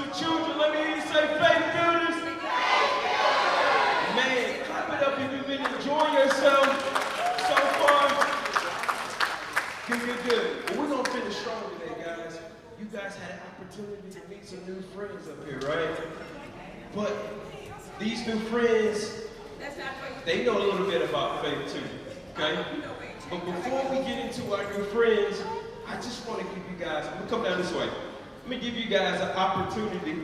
spiritual children. Let me hear you say faith builders. Man, clap it up if you've been enjoying yourself so far. Good. Well, we're going to finish strong today, guys. You guys had an opportunity to meet some new friends up here, right? But these new friends, they know a little bit about faith too, okay? But before we get into our new friends, I just want to give you guys, I'm going to come down this way. Let me give you guys an opportunity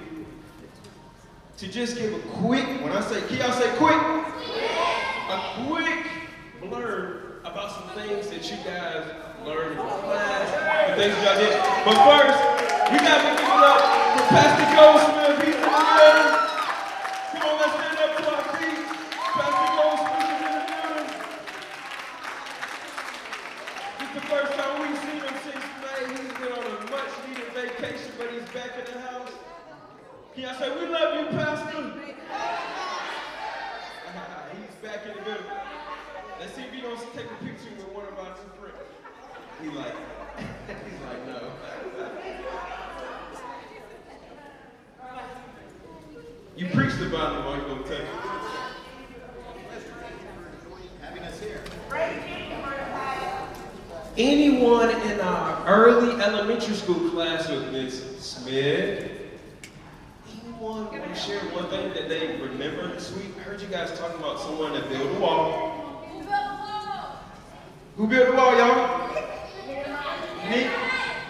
to just give a quick, when I say, can y'all say quick? A quick blurb about some things that you guys learned in class, the things y'all did. But first, we got to give it up for Pastor Goldsmith. He's in the building. Come on, let's stand up to our feet. Pastor Goldsmith is in the building. This is the first time we've seen him since May. He's been on a much-needed vacation, but he's back in the house. Can y'all say, we love you, Pastor? He's back in the building. Let's see if he don't take a picture with one of our two friends. He's like no. You preached about him, why you gonna take it? Having us here. Anyone in our early elementary school class with Miss Smith? Anyone want to share one thing that they remember this week? I heard you guys talking about someone that built a wall. Who built the wall, y'all?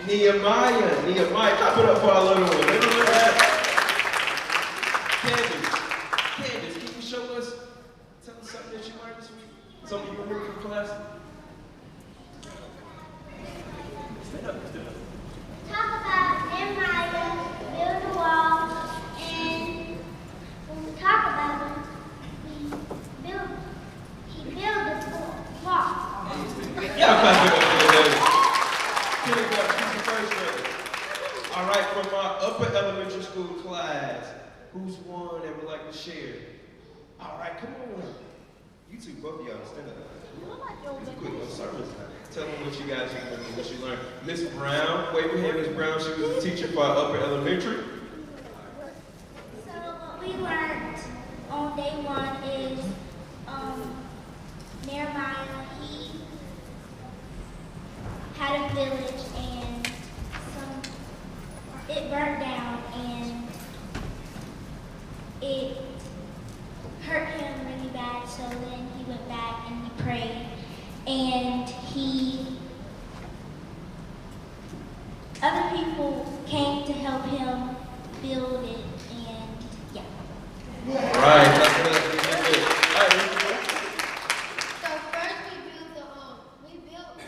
Nehemiah. Clap it up for our little one. Remember that? Candace, can you show us, tell us something that you learned this week? Something you remember from class? Stand up. Talk about Nehemiah, build a wall, and when we talk about him, he built a wall. Yeah, clap it up for that. Kindergarten, first grade. All right, from our upper elementary school class, who's one that would like to share? All right, come on. You two, both of y'all, stand up. It's quick, no sermons. Tell them what you guys remember, what you learned. Miss Brown, wave your hand, Miss Brown. She was a teacher for our upper elementary. So what we learned on day one is Nehemiah, he had a village and it burnt down and it hurt him really bad, so then he went back and he prayed and other people came to help him build it and yeah. Right, that's good. So first we built the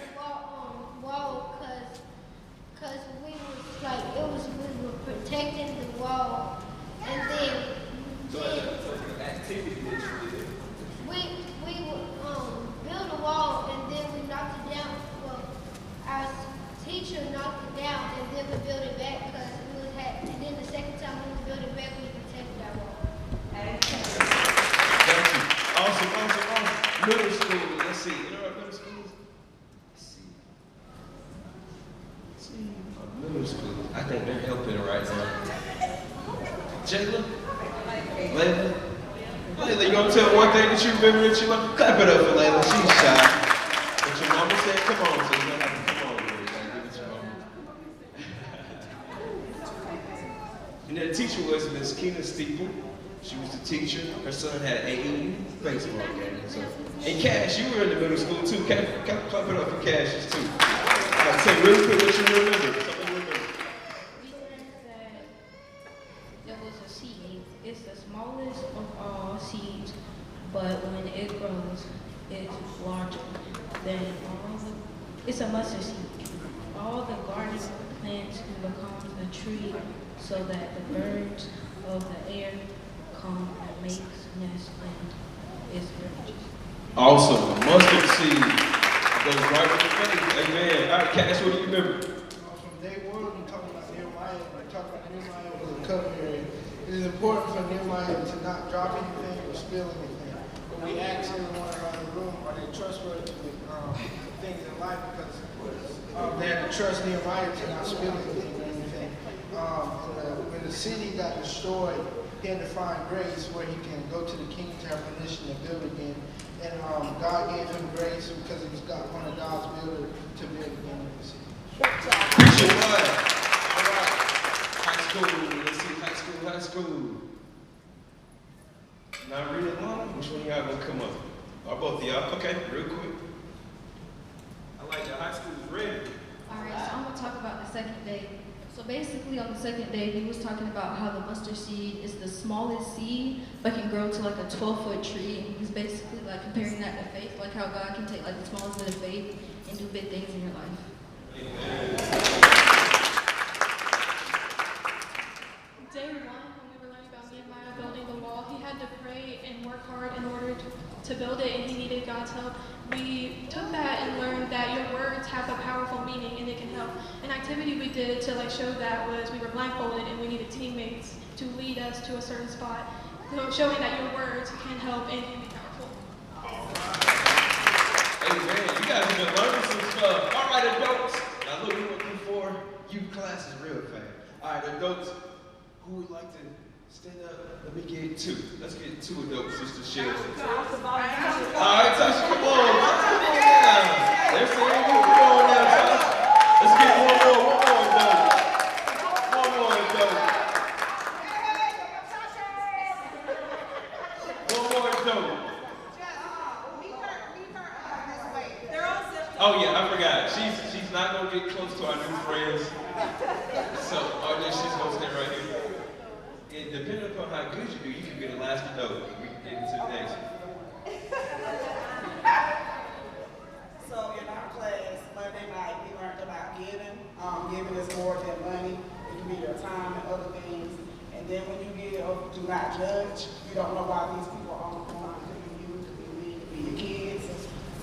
wall because we were protecting the wall, and then Activity that you did. we built a wall, and then we knocked it down. Well, our teacher knocked it down, and then we built it back because and then the second time we built it back, we protected our wall. Thank you. Awesome. Middle school, let's see. You know what middle school is? Let's see. Middle school. I think they're helping right now. Jayla? Layla, you gonna tell one thing that you remember that you love? Clap it up for Layla. She's shy. But your mama said, come on, so you don't have to come on with it. Give it to your mama. And then the teacher was Miss Keena Steeple. She was the teacher. Her son had an AAU baseball game. So. And Cash, you were in the middle school too. Clap it up for Cash too. I'll tell you really quick what you remember. Something you remember. We learned that there was a seed. It's the smallest of all seeds, but when it grows, it's larger than it's a mustard seed. All the garden plants become a tree so that the birds of the air come and make nests in its branches. Awesome. Mustard seed goes right with the faith. Amen. All right, Cash, what do you remember? From day one, we talked about Nehemiah. We talked about Nehemiah was a covenant. It is important for Nehemiah to not drop anything or spill anything. When we ask everyone around the room, are they trustworthy with things in life? Because they had to trust Nehemiah to not spill anything or anything. when the city got destroyed, he had to find grace where he can go to the king to have permission to build again. And God gave him grace because he was one of God's builders to build again in the city. Preach it, what? All right. High school. Let's see. High school. Not read it long? Which one of y'all gonna come up? Or both of y'all? Okay, real quick. I like that high school is ready. Alright, so I'm gonna talk about the second day. So basically on the second day, he was talking about how the mustard seed is the smallest seed, but can grow to like a 12-foot tree. And he's basically like comparing that to faith, like how God can take like the smallest bit of faith and do big things in your life. Amen. Day one, when we were learning about Nehemiah building the wall, he had to pray and work hard in order to build it, and he needed God's help. We took that and learned that your words have a powerful meaning and it can help. An activity we did to show that was we were blindfolded and we needed teammates to lead us to a certain spot, so showing that your words can help and can be powerful. Amen. You guys have been learning some stuff. All right, adults. Now look, we're looking for youth classes real fast. All right, adults. Who would like to stand up? Let me get two. Let's get two adults just to share. All right, Tasha, come on. Come on down. They're saying you. Come on down, Tasha. Let's get one more adult. One more adult. Oh yeah, I forgot. She's not gonna get close to our new friends. So, she's gonna stay right here. And depending upon how good you do, you can be the last adult. We can get into the next one. So in our class, Monday night, we learned about giving. Giving is more than money. It can be your time and other things. And then when you give, do not judge. You don't know why these people are on the corner. It could be you, it could be me, it could be your kids.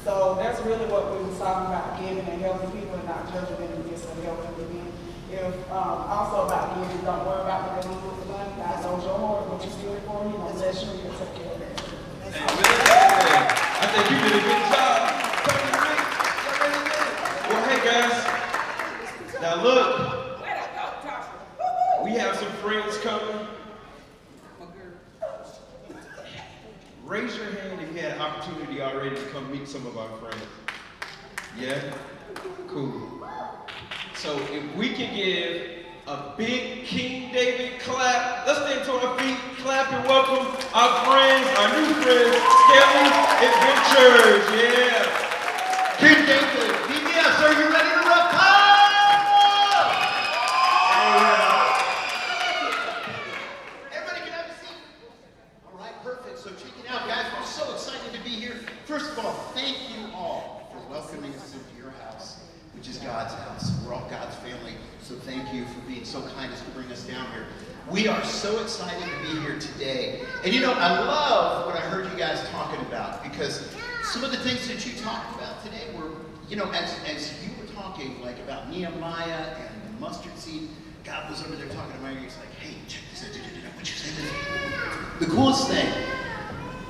So that's really what we were talking about, giving and helping people and not judging them and just helping them. If also about giving, don't worry about what they're going to do with the money. God knows your heart, what you steal it for, He's going to bless you and He'll take care of that. Amen. I think you did a good job. Well, hey guys. Now look, we have some friends coming. Raise your hand if you had an opportunity already to come meet some of our friends. Yeah? Cool. So if we can give a big King David clap, let's stand to our feet, clap and welcome our friends, our new friends, Skelly Adventures. Yeah. King David, BBS, are you ready to rock? Everybody can have a seat. All right, perfect. So check it out, guys. We're so excited to be here. First of all, thank you all for welcoming us into your house, which is God's house. We're all God's family. So thank you for being so kind as to bring us down here. We are so excited to be here today. And you know, I love what I heard you guys talking about, because some of the things that you talked about today were, you know, as you were talking like about Nehemiah and the mustard seed, God was over there talking to my ear. He's like, hey, check this out. What you say to me? The coolest thing,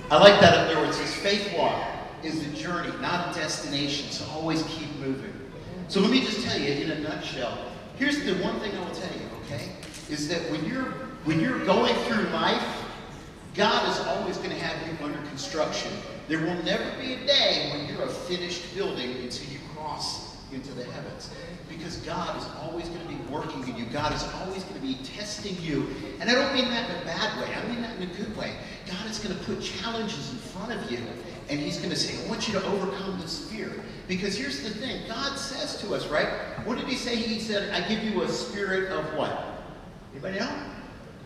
I like that up there where it says faith walk is the journey, not a destination. So always keep moving. So let me just tell you in a nutshell, here's the one thing I will tell you, okay? Is that when you're going through life, God is always going to have you under construction. There will never be a day when you're a finished building until you cross into the heavens. Because God is always going to be working in you. God is always going to be testing you. And I don't mean that in a bad way. I mean that in a good way. God is going to put challenges in front of you. And He's going to say, I want you to overcome this fear. Because here's the thing. God says to us, right? What did He say? He said, I give you a spirit of what? Anybody know?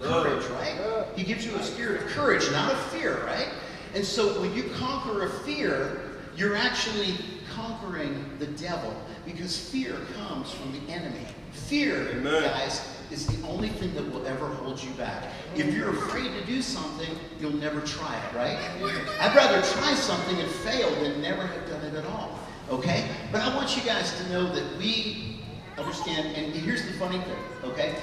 Courage, right? He gives you a spirit of courage, not of fear, right? And so when you conquer a fear, you're actually conquering the devil, because fear comes from the enemy. Fear, Amen, guys, is the only thing that will ever hold you back. If you're afraid to do something, you'll never try it, right? I'd rather try something and fail than never have done it at all, okay? But I want you guys to know that we understand, and here's the funny thing, okay?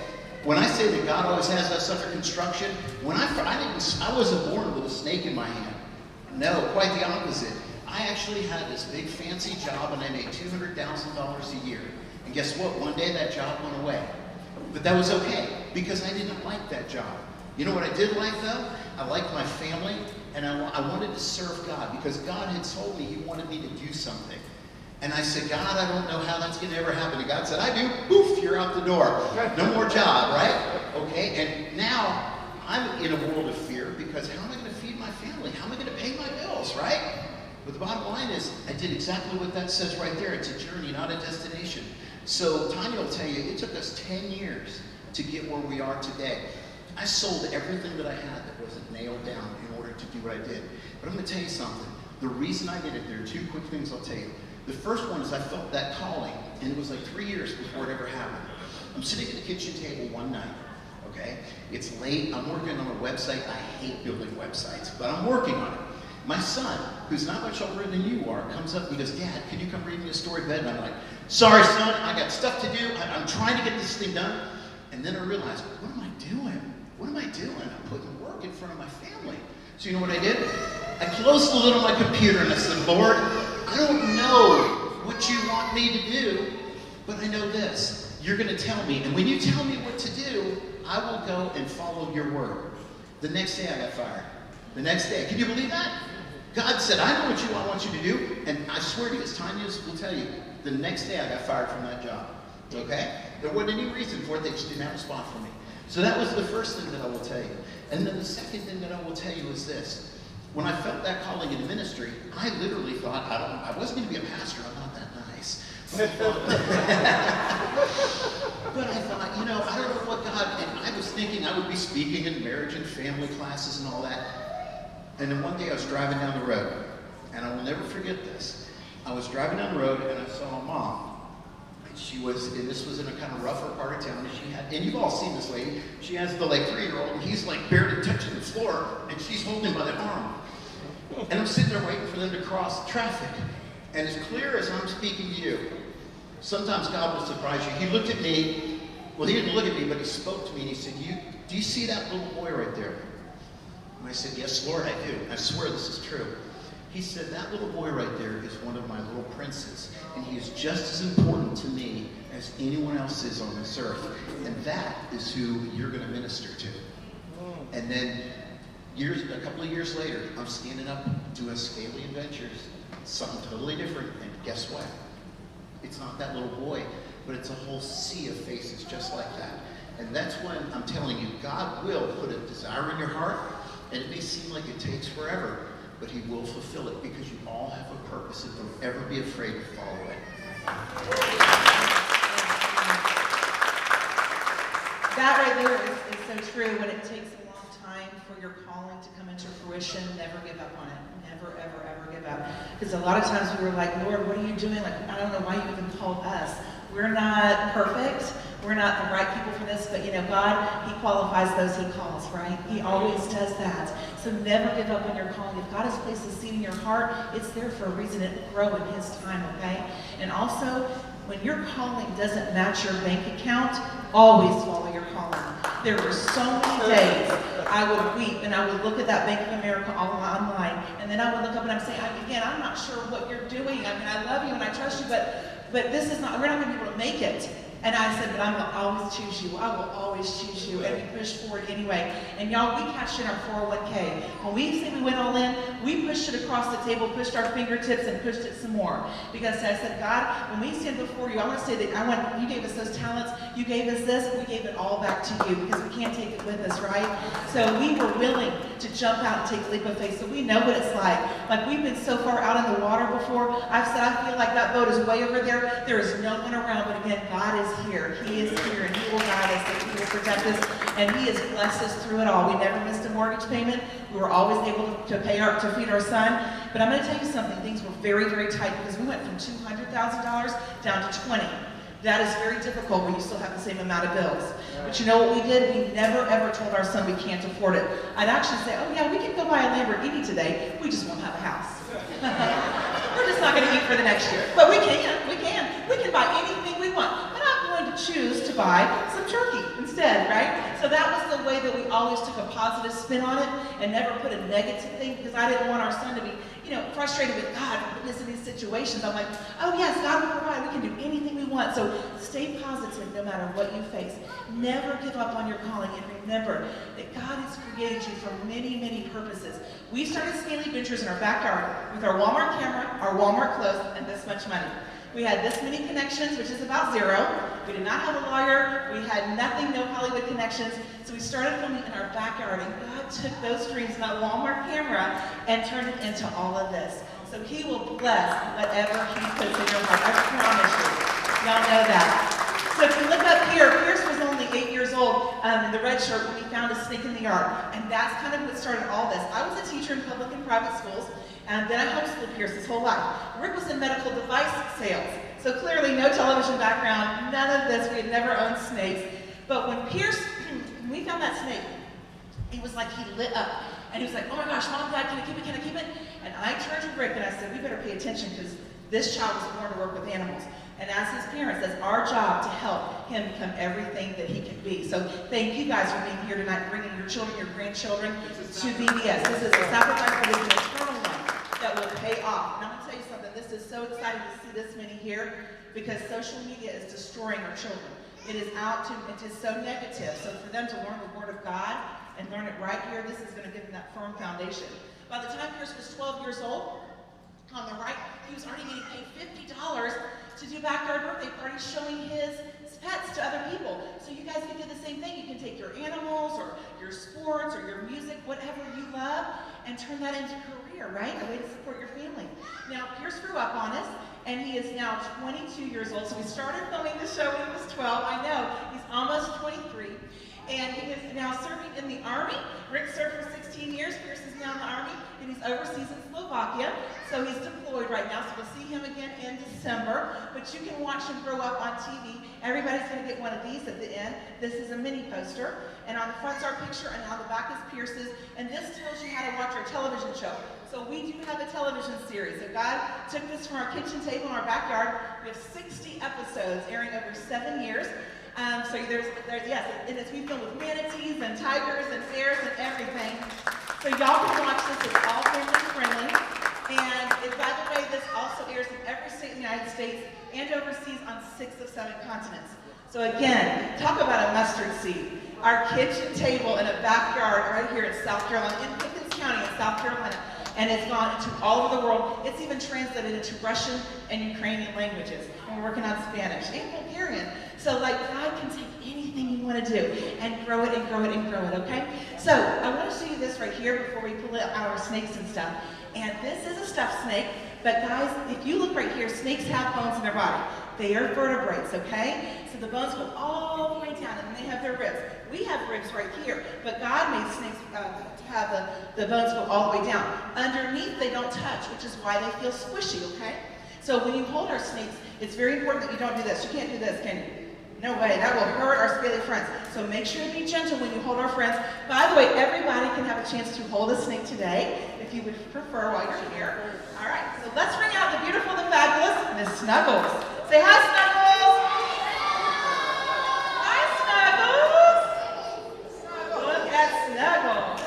When I say that God always has us under construction, I wasn't born with a snake in my hand. No, quite the opposite. I actually had this big fancy job and I made $200,000 a year. And guess what? One day that job went away. But that was okay, because I didn't like that job. You know what I did like, though? I liked my family, and I wanted to serve God, because God had told me he wanted me to do something. And I said, God, I don't know how that's going to ever happen. And God said, I do. Poof, you're out the door. No more job, right? Okay, and now I'm in a world of fear, because how am I going to feed my family? How am I going to pay my bills, right? But the bottom line is, I did exactly what that says right there. It's a journey, not a destination. So Tanya will tell you, it took us 10 years to get where we are today. I sold everything that I had that wasn't nailed down in order to do what I did. But I'm going to tell you something. The reason I did it, there are two quick things I'll tell you. The first one is I felt that calling, and it was like 3 years before it ever happened. I'm sitting at the kitchen table one night, okay? It's late, I'm working on a website. I hate building websites, but I'm working on it. My son, who's not much older than you are, comes up and he goes, Dad, can you come read me a story bed? And I'm like, sorry, son, I got stuff to do. I'm trying to get this thing done. And then I realized, what am I doing? What am I doing? I'm putting work in front of my family. So you know what I did? I closed the lid on my computer and I said, Lord, I don't know what you want me to do, but I know this. You're going to tell me. And when you tell me what to do, I will go and follow your word. The next day I got fired. The next day. Can you believe that? God said, I know what I want you to do. And I swear to you, as Tanya will tell you, the next day I got fired from that job. Okay? There wasn't any reason for it. They just didn't have a spot for me. So that was the first thing that I will tell you. And then the second thing that I will tell you is this. When I felt that calling into ministry, I literally thought, I wasn't going to be a pastor. I'm not that nice. But I thought, you know, I don't know what God, and I was thinking I would be speaking in marriage and family classes and all that. And then one day I was driving down the road, and I will never forget this. I was driving down the road, and I saw a mom. She was, and this was in a kind of rougher part of town, and she had, and you've all seen this lady, she has the like 3-year-old, and he's like barely touching the floor, and she's holding him by the arm. And I'm sitting there waiting for them to cross traffic. And as clear as I'm speaking to you, sometimes God will surprise you. He looked at me, well, he didn't look at me, but he spoke to me, and he said, do you see that little boy right there? And I said, yes, Lord, I do. I swear this is true. He said, that little boy right there is one of my little princes, and he is just as important to me as anyone else is on this earth. And that is who you're going to minister to. And then a couple of years later, I'm standing up doing Scaly Adventures, something totally different, and guess what? It's not that little boy, but it's a whole sea of faces just like that. And that's when I'm telling you, God will put a desire in your heart, and it may seem like it takes forever, but he will fulfill it, because you all have a purpose, and don't ever be afraid to follow it. That right there is so true. When it takes a long time for your calling to come into fruition, never give up on it. Never, ever, ever give up. Because a lot of times we were like, Lord, what are you doing? Like, I don't know why you even called us. We're not perfect. We're not the right people for this, but you know, God, he qualifies those he calls, right? He always does that. So never give up on your calling. If God has placed a seed in your heart, it's there for a reason. It will grow in his time, okay? And also, when your calling doesn't match your bank account, always follow your calling. There were so many days I would weep and I would look at that Bank of America all online, and then I would look up and I'm saying, again, I'm not sure what you're doing. I mean, I love you and I trust you, but this is not, we're not going to be able to make it. And I said, but I will always choose you. I will always choose you. And we pushed forward anyway. And y'all, we cashed in our 401k. When we say we went all in, we pushed it across the table, pushed our fingertips, and pushed it some more. Because I said, God, when we stand before you, I want to say that you gave us those talents, you gave us this, we gave it all back to you, because we can't take it with us, right? So we were willing to jump out and take a leap of faith. So we know what it's like. Like, we've been so far out in the water before. I've said, I feel like that boat is way over there. There is no one around, but again, God is here. He is here, and he will guide us, and he will protect us, and he has blessed us through it all. We never missed a mortgage payment. We were always able to feed our son. But I'm going to tell you something. Things were very, very tight, because we went from $200,000 down to 20. That is very difficult when you still have the same amount of bills. But you know what we did? We never, ever told our son we can't afford it. I'd actually say, oh yeah, we can go buy a Lamborghini today. We just won't have a house. We're just not going to eat for the next year. But we can. We can buy anything we want. But I'm going to choose to buy some turkey instead, right? So that was the way that we always took a positive spin on it and never put a negative thing, because I didn't want our son to be, frustrated with God in these situations. I'm like, oh yes, God will provide. We can do anything we want. So stay positive no matter what you face. Never give up on your calling, and remember that God has created you for many, many purposes. We started Scaly Ventures in our backyard with our Walmart camera, our Walmart clothes, and this much money. We had this many connections, which is about 0. We did not have a lawyer. We had nothing, no Hollywood connections. So we started filming in our backyard, and God took those dreams and that Walmart camera and turned it into all of this. So he will bless whatever he puts in your heart. I promise you. Y'all know that. So if you look up here, Pierce was only 8 years old in the red shirt when he found a snake in the yard. And that's kind of what started all this. I was a teacher in public and private schools. And then I homeschooled Pierce his whole life. Rick was in medical device sales. So clearly no television background, none of this. We had never owned snakes. But when when we found that snake, he was like, he lit up. And he was like, oh my gosh, Mom, Dad, can I keep it, can I keep it? And I turned to Rick and I said, we better pay attention because this child was born to work with animals. And as his parents, that's our job to help him become everything that he can be. So thank you guys for being here tonight, bringing your children, your grandchildren to VBS. This is a sacrifice that is an eternal one that will pay off. And I'm going to tell you something, this is so exciting to see this many here because social media is destroying our children. It is so negative. So for them to learn the Word of God and learn it right here, this is going to give them that firm foundation. By the time Pierce was 12 years old, on the right, he was already getting paid $50 to do backyard birthday parties showing his pets to other people. So you guys can do the same thing. You can take your animals or your sports or your music, whatever you love, and turn that into a career, right? A way to support your family. Now, Pierce grew up on us, and he is now 22 years old. So we started filming the show when he was 12. I know, he's almost 23. And he is now serving in the Army. Rick served for 16 years. Pierce is now in the Army, and he's overseas in Slovakia. So he's deployed right now, so we'll see him again in December. But you can watch him grow up on TV. Everybody's going to get one of these at the end. This is a mini poster. And on the front's our picture, and on the back is Pierce's. And this tells you how to watch our television show. So we do have a television series. So God took this from our kitchen table in our backyard. We have 60 episodes airing over 7 years. So yes, and it's we filmed with manatees and tigers and bears and everything. So y'all can watch this. It's all family friendly. And by the way, this also airs in every state in the United States and overseas on 6 of 7 continents. So again, talk about a mustard seed. Our kitchen table in a backyard right here in South Carolina, in Pickens County in South Carolina. And it's gone into all over the world. It's even translated into Russian and Ukrainian languages. And we're working on Spanish and Bulgarian. So like God can take anything you want to do and grow it and grow it and grow it, okay? So I want to show you this right here before we pull out our snakes and stuff. And this is a stuffed snake. But guys, if you look right here, snakes have bones in their body. They are vertebrates, okay? So the bones go all the way down and they have their ribs. We have ribs right here, but God made snakes have the bones go all the way down. Underneath, they don't touch, which is why they feel squishy, okay? So when you hold our snakes, it's very important that you don't do this. You can't do this, can you? No way, that will hurt our scaly friends. So make sure to be gentle when you hold our friends. By the way, everybody can have a chance to hold a snake today, if you would prefer while you're here. All right, so let's bring out the beautiful, the fabulous Miss Snuggles. Say hi, Snuggles. Hi, Snuggles. Look at Snuggles.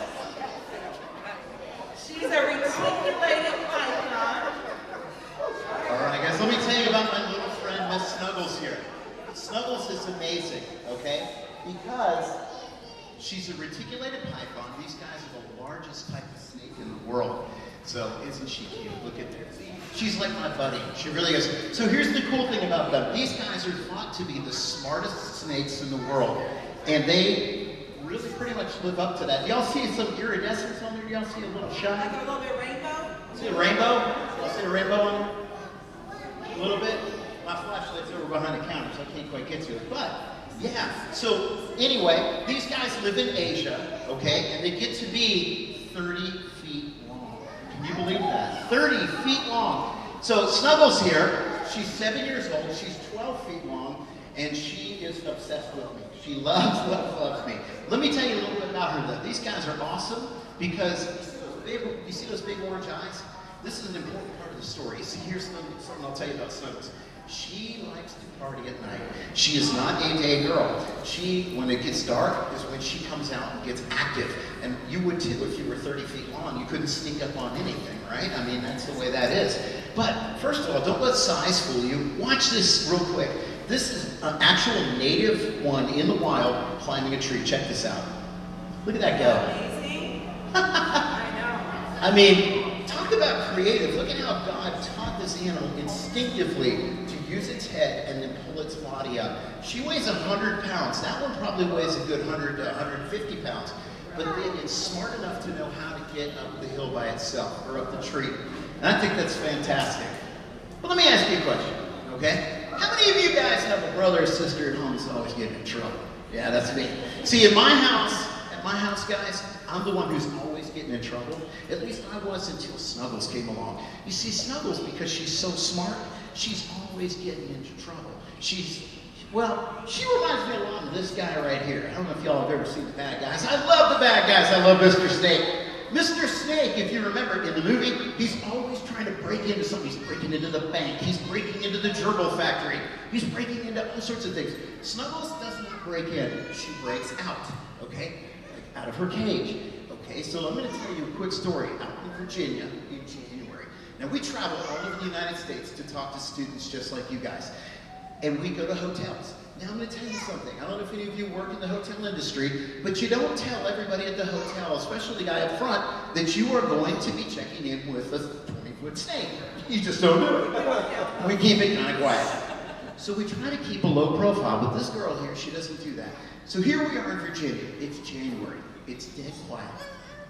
She's a reticulated python. All right, guys, let me tell you about my little friend, Miss Snuggles here. Snuggles is amazing, okay? Because she's a reticulated python. These guys are the largest type of snake in the world. So isn't she cute? Look at this. She's like my buddy. She really is. So here's the cool thing about them. These guys are thought to be the smartest snakes in the world. And they really pretty much live up to that. Y'all see some iridescence on there? Y'all see a little shine? Like a little bit rainbow? See a rainbow? Y'all see a rainbow on there? A little bit? My flashlight's over behind the counter, so I can't quite get to it. But, yeah. So, anyway, these guys live in Asia, okay? And they get to be 30 feet long. Can you believe that? 30 feet long. So, Snuggles here, she's 7 years old. She's 12 feet long. And she is obsessed with me. She loves me. Let me tell you a little bit about her, though. These guys are awesome because, you see those big orange eyes? This is an important part of the story. See, here's something I'll tell you about Snuggles. She likes to party at night. She is not a day girl. She, when it gets dark, is when she comes out and gets active. And you would too if you were 30 feet long. You couldn't sneak up on anything, right? I mean, that's the way that is. But first of all, don't let size fool you. Watch this real quick. This is an actual native one in the wild climbing a tree. Check this out. Look at that go. Amazing. I know. I mean, talk about creative. Look at how God taught this animal instinctively to use its head and then pull its body up. She weighs 100 pounds. That one probably weighs a good 100 to 150 pounds. But then it's smart enough to know how to get up the hill by itself or up the tree. And I think that's fantastic. But let me ask you a question, okay? How many of you guys have a brother or sister at home that's always getting in trouble? Yeah, that's me. See, at my house, guys, I'm the one who's always getting in trouble. At least I was until Snuggles came along. You see, Snuggles, because she's so smart, she's always getting into trouble. She reminds me a lot of this guy right here. I don't know if y'all have ever seen The Bad Guys. I love The Bad Guys. I love Mr. Snake. Mr. Snake, if you remember in the movie, he's always trying to break into something. He's breaking into the bank. He's breaking into the gerbil factory. He's breaking into all sorts of things. Snuggles does not break in. She breaks out, okay? Like out of her cage. Okay, so I'm going to tell you a quick story. Out in Virginia in January. Now, we travel all over the United States to talk to students just like you guys. And we go to hotels. Now, I'm going to tell you something. I don't know if any of you work in the hotel industry, but you don't tell everybody at the hotel, especially the guy up front, that you are going to be checking in with a 20-foot snake. You just don't do it. We keep it kind of quiet. So we try to keep a low profile, but this girl here, she doesn't do that. So here we are in Virginia. It's January. It's dead quiet.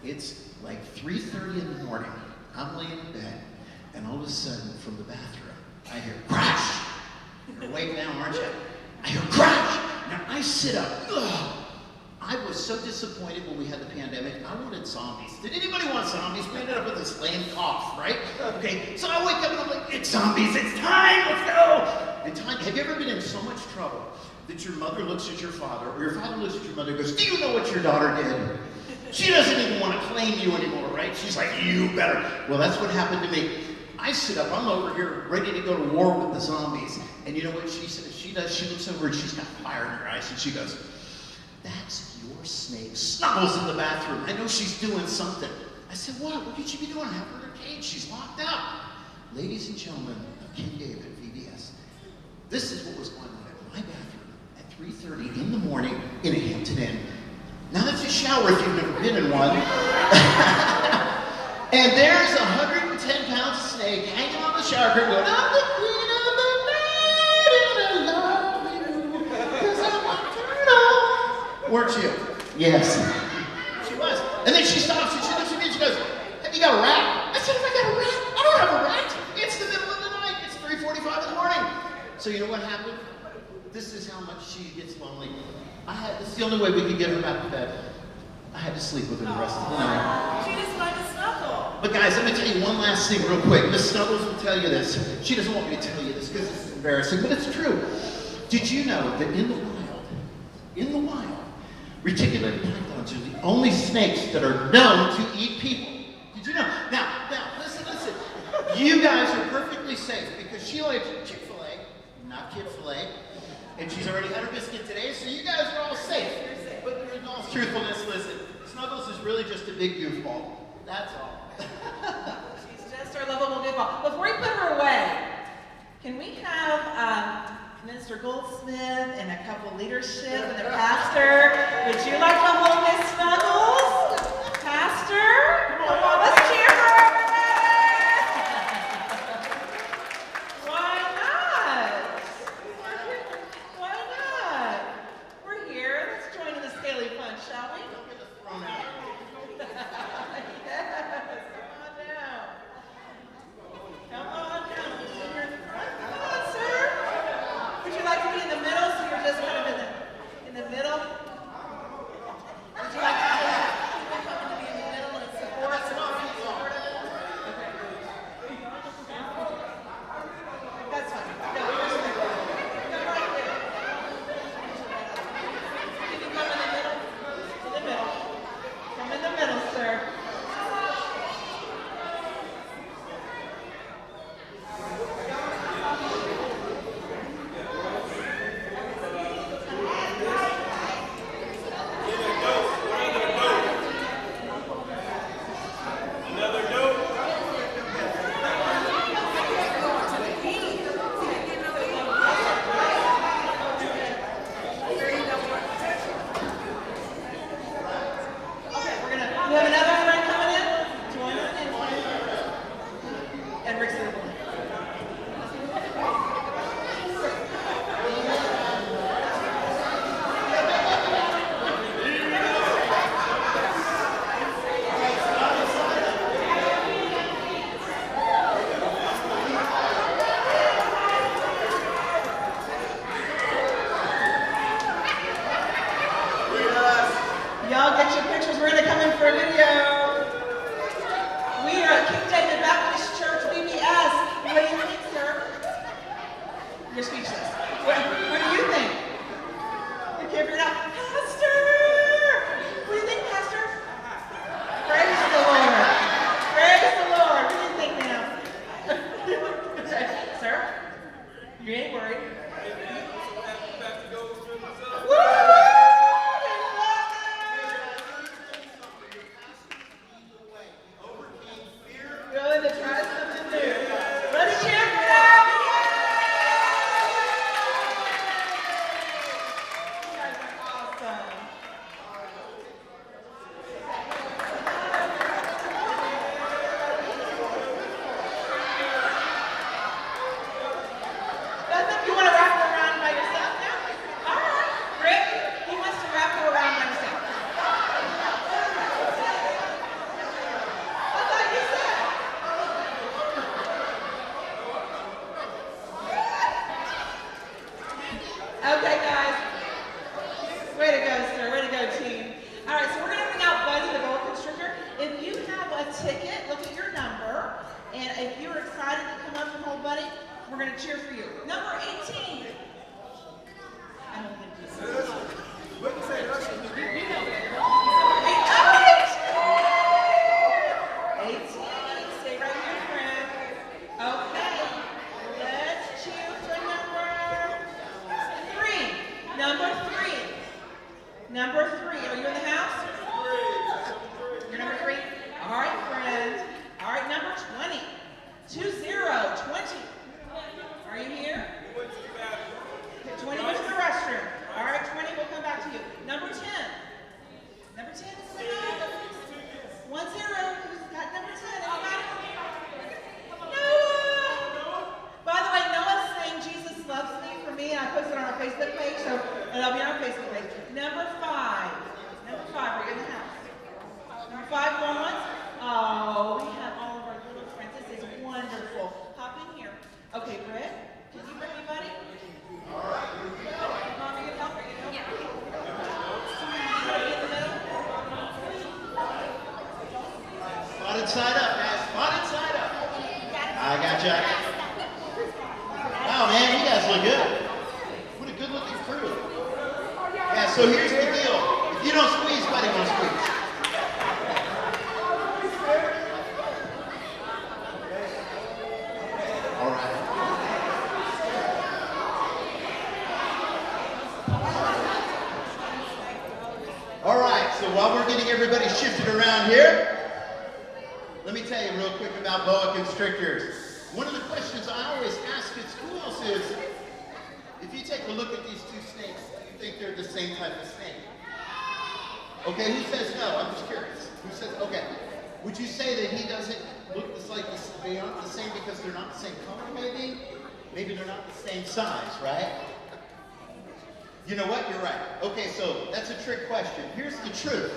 It's like 3:30 in the morning. I'm laying in bed, and all of a sudden, from the bathroom, I hear crash. You're awake now, aren't you? I hear crash! Now I sit up. Ugh. I was so disappointed when we had the pandemic. I wanted zombies. Did anybody want zombies? We ended up with this lame cough, right? Okay, so I wake up and I'm like, it's zombies, it's time, let's go! And time, have you ever been in so much trouble that your mother looks at your father, or your father looks at your mother and goes, do you know what your daughter did? She doesn't even want to claim you anymore, right? She's like, you better. Well, that's what happened to me. I sit up, I'm over here ready to go to war with the zombies. And you know what she says? She looks over and she's got fire in her eyes and she goes, that's your snake. Snuggles in the bathroom. I know she's doing something. I said, what? What could she be doing? Have her in her cage. She's locked up. Ladies and gentlemen of King David, VBS, this is what was going on at my bathroom at 3:30 in the morning in a Hampton Inn. Now that's a shower if you've never been in one. And there's a 110-pound snake hanging on the shower curtain going, I'm the queen of the night and I love you, 'cause I'm eternal. Weren't you? Yes. She was. And then she stops and she looks at me and she goes, have you got a rat? I said, have I got a rat? I don't have a rat. It's the middle of the night. It's 3:45 in the morning. So you know what happened? This is how much she gets lonely. This is the only way we could get her back to bed. I had to sleep with her the rest of the night. She just wanted to snuggle. But guys, I'm going to tell you one last thing real quick. Miss Snuggles will tell you this. She doesn't want me to tell you this because it's embarrassing, but it's true. Did you know that in the wild, reticulated pythons are the only snakes that are known to eat people? Did you know? Now, listen. You guys are perfectly safe because she likes Chick-fil-A, not Kid-fil-A, and she's already had her biscuit today, so you guys are all safe. But in all truthfulness, listen, Snuggles is really just a big goofball. That's all. She's just our lovable goofball. Before we put her away, can we have Minister Goldsmith and a couple leadership and the pastor? Would you like to hold Miss Snuggles? Pastor? Come on, let's cheer for everybody. Why not? Why not? We're here. Let's join in the scaly fun, shall we? Yes. Come on down. You're in the front. Come on, sir. Would you like to be in the middle so you're just kind of in the middle? Would you like to be in the middle and support? Okay. That's fine. No, you're just come right there. Can you come in the middle? In the middle. Come in the middle, sir. Way to go, sir. Way to go, team. All right, so we're going to bring out Buddy, the boa constrictor. If you have a ticket, look at your number. And if you're excited to come up and hold Buddy, we're going to cheer for you. Number 18. I don't think you know. What you say, Usher? You know it. 18. Stay right here, friend. Okay. Let's cheer for number 3. Number 3. Number 3. Are you in the house? You're number 3? All right, friend. All right, number 20. 20. Are you here? 20 went to the restroom. All right, 20, we'll come back to you. Number 10. Number 10 is the 10. Who's got number 10? Anybody? Noah! By the way, Noah's saying Jesus loves me for me, and I posted it on our Facebook page, so it'll be on our Facebook page. Number 5. Number 5, are you in the house? Number 5, going once? Oh, we have all of our little friends. This is wonderful. Hop in here. Okay, Brett, can you bring me Buddy? All right. Mom, you can help her, you know? Yeah. In the middle? Spotted side up, guys. Spotted side up. I got you. Wow, man, you guys look good. What a good-looking crew. Yeah, so here's the deal. If you don't squeeze, Buddy won't squeeze. All right. All right, so while we're getting everybody shifted around here, let me tell you real quick about boa constrictors. One of the questions I always ask at schools is, if you take a look at these two snakes, do you think they're the same type of snake? Okay, who says no? I'm just curious. Who says, okay. Would you say that he doesn't look just like this, they aren't the same because they're not the same color maybe? Maybe they're not the same size, right? You know what? You're right. Okay, so that's a trick question. Here's the truth.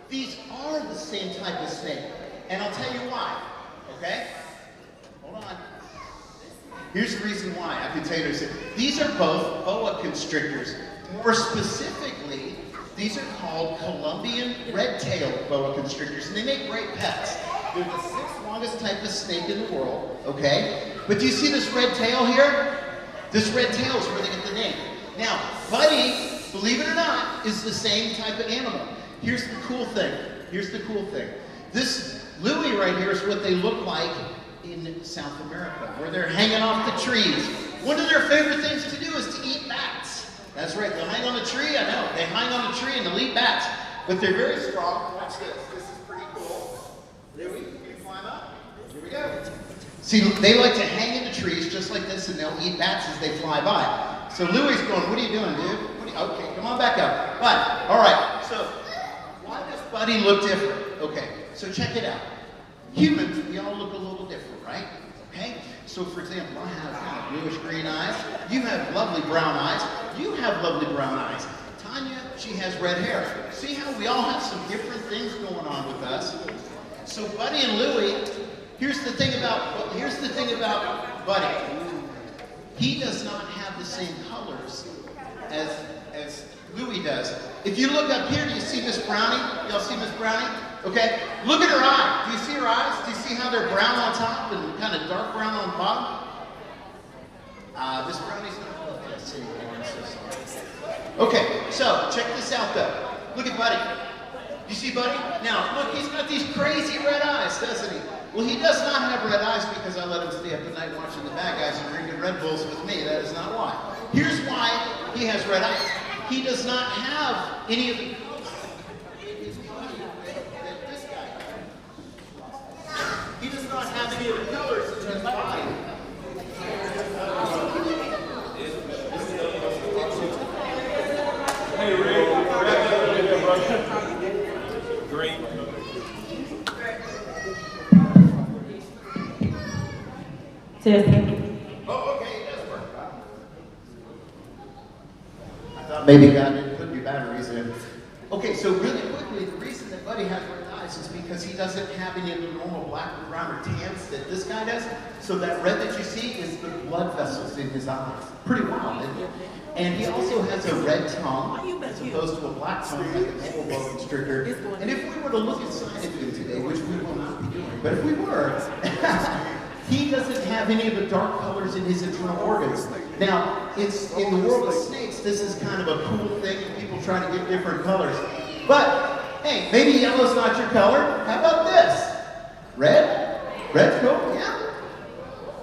These are the same type of snake. And I'll tell you why. Okay? Hold on. Here's the reason why. I can tell you this. These are both boa constrictors. More specifically, these are called Colombian red-tailed boa constrictors, and they make great pets. They're the 6th longest type of snake in the world, okay? But do you see this red tail here? This red tail is where they get the name. Now, Buddy, believe it or not, is the same type of animal. Here's the cool thing. Here's the cool thing. This Louis right here is what they look like in South America, where they're hanging off the trees. One of their favorite things to do is to eat bats. That's right, they'll hang on the tree, I know. They hang on the tree and they'll eat bats. But they're very strong. Watch this. This is pretty cool. Louis, you climb up. Here we go. See, they like to hang in the trees just like this, and they'll eat bats as they fly by. So Louis is going, what are you doing, dude? Okay, come on back up. But, all right, so why does Buddy look different? Okay, so check it out. Humans, we all look a little different, right? Okay? So, for example, I have bluish-green eyes. You have lovely brown eyes. You have lovely brown eyes. Tanya, she has red hair. See how we all have some different things going on with us? So Buddy and Louis, here's the thing about Buddy. He does not have the same colors as Louis does. If you look up here, do you see Miss Brownie? Y'all see Miss Brownie? Okay, look at her eye. Do you see her eyes? Do you see how they're brown on top and kind of dark brown on the bottom? Miss Brownie's not looking at city. I'm so sorry. Okay, so check this out though. Look at Buddy. You see Buddy? Now, look, he's got these crazy red eyes, doesn't he? Well, he does not have red eyes because I let him stay up at night watching the bad guys and drinking Red Bulls with me. That is not why. Here's why he has red eyes. He does not have any of the colors in his body that this guy has. He does not have any of the colors in his body. Hey, Ray, green. Oh, okay, it does work. I thought maybe God didn't put new batteries in. Okay, so really quickly, the reason that Buddy has red eyes is because he doesn't have any of the normal black, brown, or tans that this guy does. So that red that you see is the blood vessels in his eyes. Pretty wild, isn't it? And he also has a red tongue. as opposed to a black tongue like a normal boa constrictor. And if we were to look inside of him today, which we will not be doing, but if we were, he doesn't have any of the dark colors in his internal organs. Now, it's in the world of snakes, this is kind of a cool thing, and people try to get different colors. But, hey, maybe yellow's not your color. How about this? Red? Red's cool, yeah?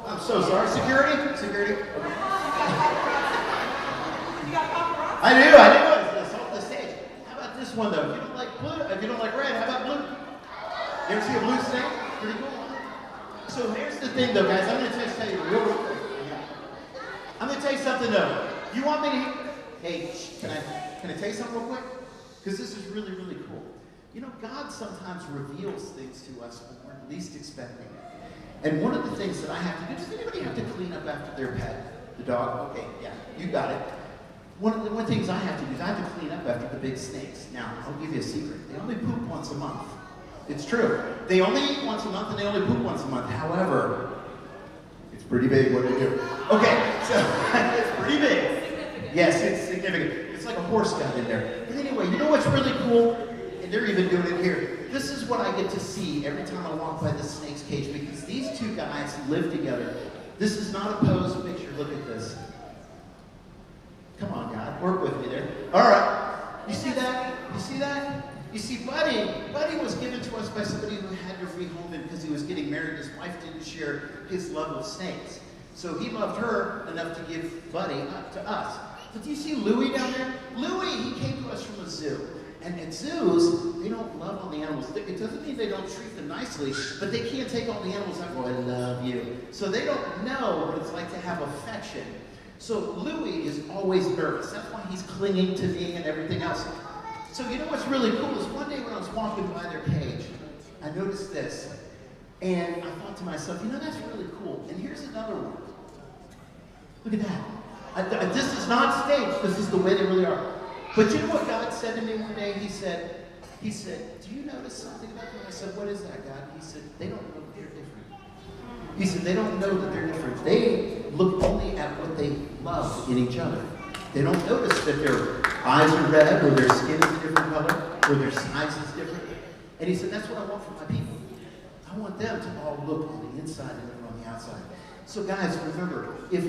I'm so sorry. Security? Security? Okay. I do. It's off the stage. How about this one, though? If you don't like blue, if you don't like red, how about blue? You ever see a blue snake? Pretty cool. So here's the thing, though, guys. I'm going to just tell you real quick. I'm going to tell you something, though. You want me to... Hey, can I tell you something real quick? Because this is really, really cool. You know, God sometimes reveals things to us when we're least expecting it. And one of the things that I have to do, does anybody have to clean up after their pet? The dog? Okay, yeah, you got it. One of the things I have to do is I have to clean up after the big snakes. Now, I'll give you a secret. They only poop once a month. It's true. They only eat once a month and they only poop once a month. However, it's pretty big what they do. Okay, so it's pretty big. Yes, it's significant. It's like a horse got in there. But anyway, you know what's really cool? And they're even doing it here. This is what I get to see every time I walk by the snake's cage, because these two guys live together. This is not a posed picture. Look at this. Come on, God, work with me there. All right, you see that? You see that? You see, Buddy was given to us by somebody who had to rehome him because he was getting married. His wife didn't share his love of snakes. So he loved her enough to give Buddy up to us. But do you see Louie down there? Louie, he came to us from a zoo. And at zoos, they don't love all the animals. It doesn't mean they don't treat them nicely, but they can't take all the animals out, oh, I love you. So they don't know what it's like to have affection. So Louie is always nervous. That's why he's clinging to me and everything else. So you know what's really cool is one day when I was walking by their cage, I noticed this. And I thought to myself, you know, that's really cool. And here's another one. Look at that. This is not staged. This is the way they really are. But you know what God said to me one day? He said, do you notice something about them? I said, what is that, God? He said, they don't know that they're different. He said, they don't know that they're different. They look only at what they love in each other. They don't notice that their eyes are red, or their skin is a different color, or their size is different. And he said, that's what I want for my people. I want them to all look on the inside and look on the outside. So guys, remember, if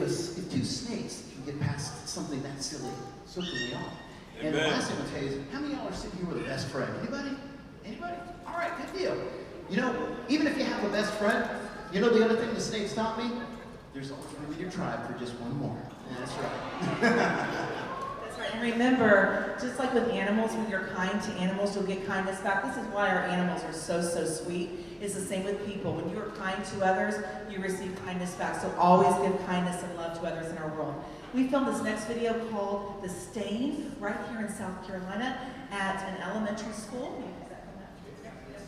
two snakes can get past something that silly, so can we all. And the last thing I'll tell you is, how many of y'all are sitting here with a best friend? Anybody? Anybody? All right, good deal. You know, even if you have a best friend, you know the other thing the snakes taught me? There's always room in your tribe for just one more. That's right. That's right. And remember, just like with animals, when you're kind to animals, you'll get kindness back. This is why our animals are so, so sweet. It's the same with people. When you are kind to others, you receive kindness back. So always give kindness and love to others in our world. We filmed this next video called The Stain right here in South Carolina at an elementary school.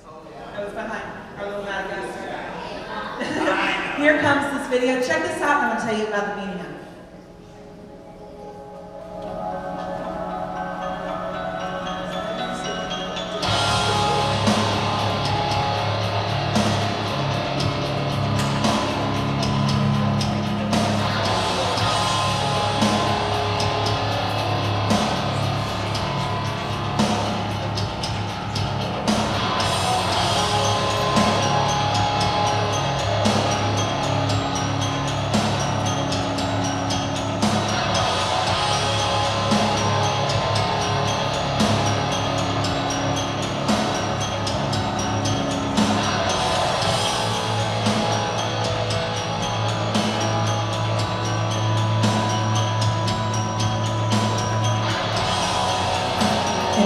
Oh, it's behind our little Madagascar. Here comes this video. Check this out, and I'm going to tell you about the meaning of it.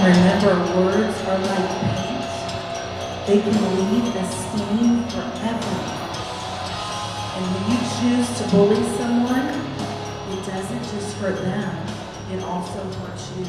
Remember, words are like paint. They can leave a stain forever. And when you choose to bully someone, it doesn't just hurt them, it also hurts you.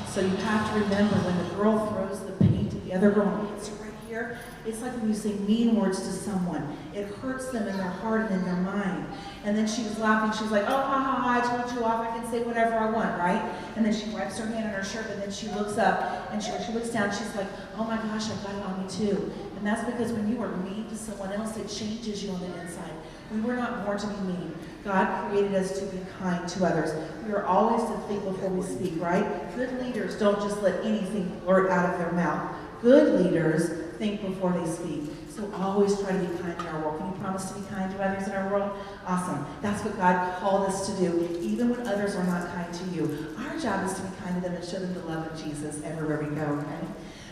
So you have to remember, when the girl throws the paint at the other girl, it's right here, it's like when you say mean words to someone. It hurts them in their heart and in their mind. And then she was laughing. She was like, oh, ha, ha, ha, I told you off. I can say whatever I want, right? And then she wipes her hand on her shirt, and then she looks up, and she looks down, and she's like, oh my gosh, I got it on me too. And that's because when you are mean to someone else, it changes you on the inside. We were not born to be mean. God created us to be kind to others. We are always to think before we speak, right? Good leaders don't just let anything blurt out of their mouth. Good leaders think before they speak. So always try to be kind in our world. Can you promise to be kind to others in our world? Awesome. That's what God called us to do, even when others are not kind to you. Our job is to be kind to them and show them the love of Jesus everywhere we go, okay?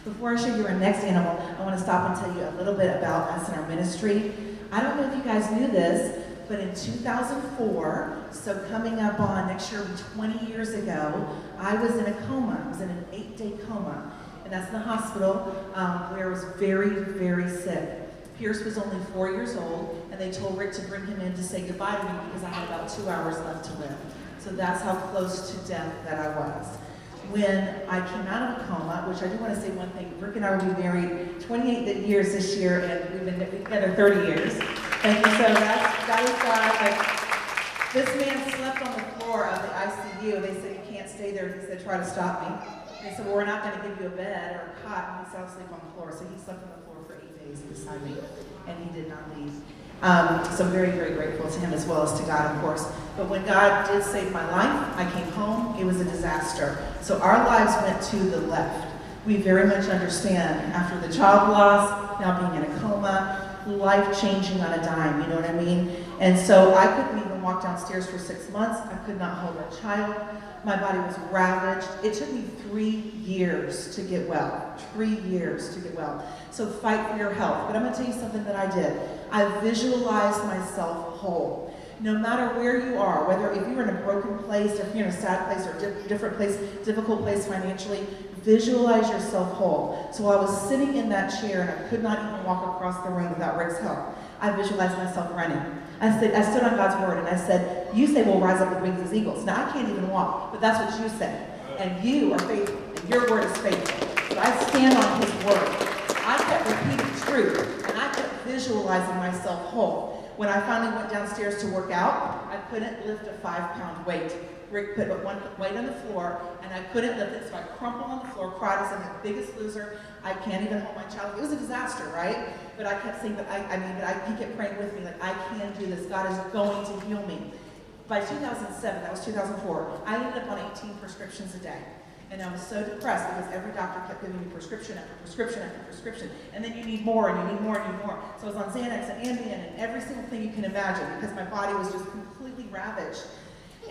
Before I show you our next animal, I want to stop and tell you a little bit about us and our ministry. I don't know if you guys knew this, but in 2004, so coming up on next year, 20 years ago, I was in a coma. I was in an 8-day coma. And that's in the hospital where I was very, very sick. Pierce was only 4 years old, and they told Rick to bring him in to say goodbye to me because I had about 2 hours left to live. So that's how close to death that I was. When I came out of a coma, which I do want to say one thing, Rick and I will be married 28 years this year, and we've been together 30 years. Thank you. So that is God. Like, this man slept on the floor of the ICU. They said, you can't stay there. He said, try to stop me. They said, well, we're not going to give you a bed or a cot. And he said, I'll sleep on the floor. So he slept on the floor for 8 days beside me, and he did not leave. So very, very grateful to him as well as to God, of course. But when God did save my life, I came home, it was a disaster. So our lives went to the left. We very much understand after the child loss, now being in a coma, life changing on a dime, you know what I mean? And so I couldn't even walk downstairs for 6 months. I could not hold a child. My body was ravaged. It took me 3 years to get well. 3 years to get well. So fight for your health. But I'm going to tell you something that I did. I visualized myself whole. No matter where you are, whether if you're in a broken place, or if you're in a sad place, or a different place, difficult place financially, visualize yourself whole. So I was sitting in that chair, and I could not even walk across the room without Rick's help. I visualized myself running. I stood on God's word, and I said, you say we'll rise up with wings as eagles. Now, I can't even walk, but that's what you say. And you are faithful, and your word is faithful. So I stand on his word. I kept repeating truth, and I kept visualizing myself whole. When I finally went downstairs to work out, I couldn't lift a 5-pound weight. Rick put one weight on the floor, and I couldn't lift it, so I crumpled on the floor, cried as I'm the biggest loser. I can't even hold my child. It was a disaster, right? But I kept saying, he kept praying with me, like, I can do this. God is going to heal me. By 2007, that was 2004, I ended up on 18 prescriptions a day. And I was so depressed because every doctor kept giving me prescription after prescription after prescription. And then you need more, and you need more, and you need more. So I was on Xanax and Ambien and every single thing you can imagine because my body was just completely ravaged.